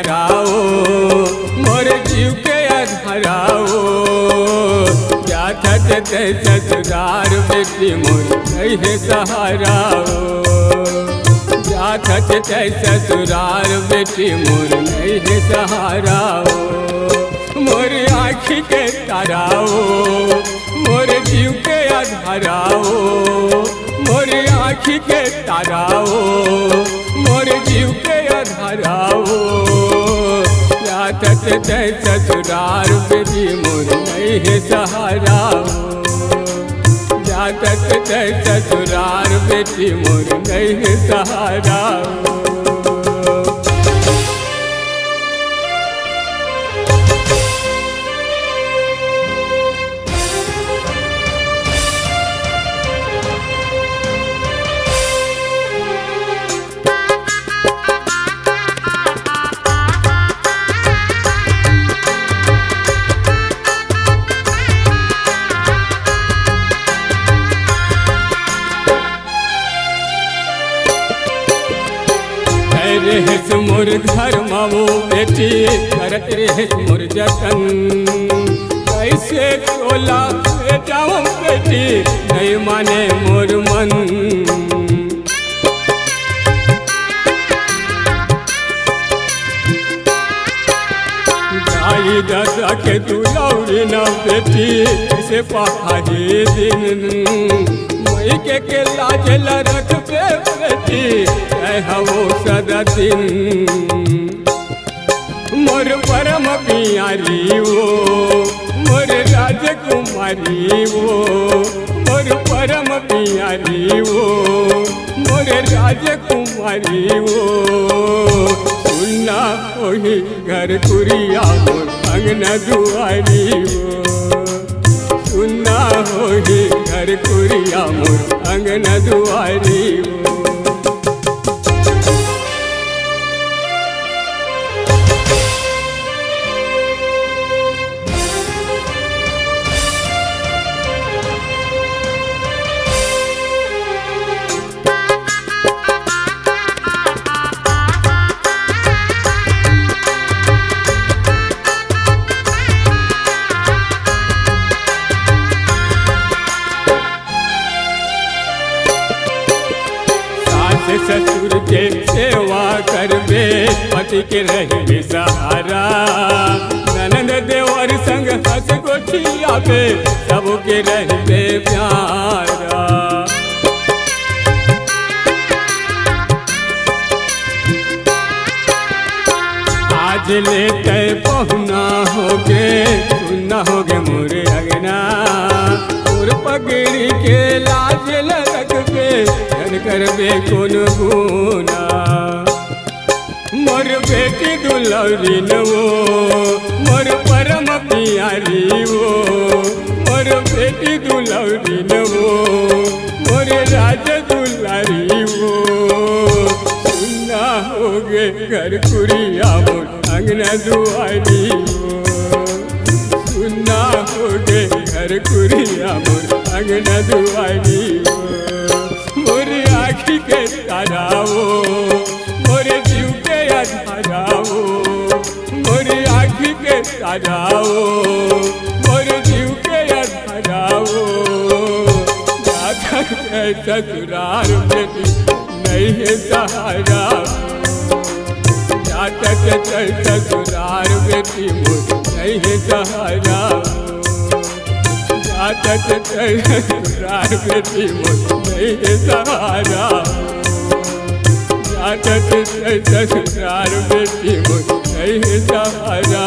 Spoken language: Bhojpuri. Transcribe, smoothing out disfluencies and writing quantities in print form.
ताराओ मोर जीव के अधराओ। जात ते ससुरार बेटी मोर नहीं है सहाराओ। जात ते ससुरार बेटी मोर नहीं है सहाराओ। मोर आँखी के ताराओ मोर जीव के अधराओ। मोर आँखी के ताराओ मोर जीव के अधराओ। जात ते ससुरार बेटी मोर नहीं है सहाराओ। जात ते ससुरार बेटी मोर नहीं है सहाराओ। रहेस मोर घर मामो बेटी करत रहेस मोर जतन। कैसे टोला ले जाऊं बेटी नहीं माने मोर मन। गाई दादा के दुलौरी न बेटी कैसे पहाड़ी दिन। मई के लाज रख बेटी हो सदा दिन। मोर परम पियारी वो मोर राजकुमारी वो। मोर परम पियारी वो मोर राजकुमारी वो। सुनना ओही घर कुरिया मोर अंगना दुआरी वो। सुनना ओही घर कुरिया मोर अंगना दुआरी वो। ससुर के सेवा करबे पति के रहे सहारा। ननद देवर संग हंस गोठिया पे सबके रहबे प्यारा। आज लेते पहुना होगे सुनना होगे मोर अगना। मोर पगड़ी के लाज रखबे करबे कौन गुना। मोर बेटी दुलौरी न वो मोर परम पियारी वो। मोर बेटी दुलौरी न वो मोर राज दुलारी वो। सुनना होगे घर कुरिया मोर अंगना दुआरी वो। सुनना होगे घर कुरिया मोर अंगना दुआरी वो। मोर आँखी के ताराओ मोर जीव के अधराओ। मोर आँखी के ताराओ मोर जीव के अधराओ। जात ससुरार बेटी नहीं है सहारा। जात ससुरार बेटी मोर नहीं है सहारा। जात ससुरार बेटी मोर नहीं है सहारा। जात ससुरार बेटी मोर नहीं है सहारा।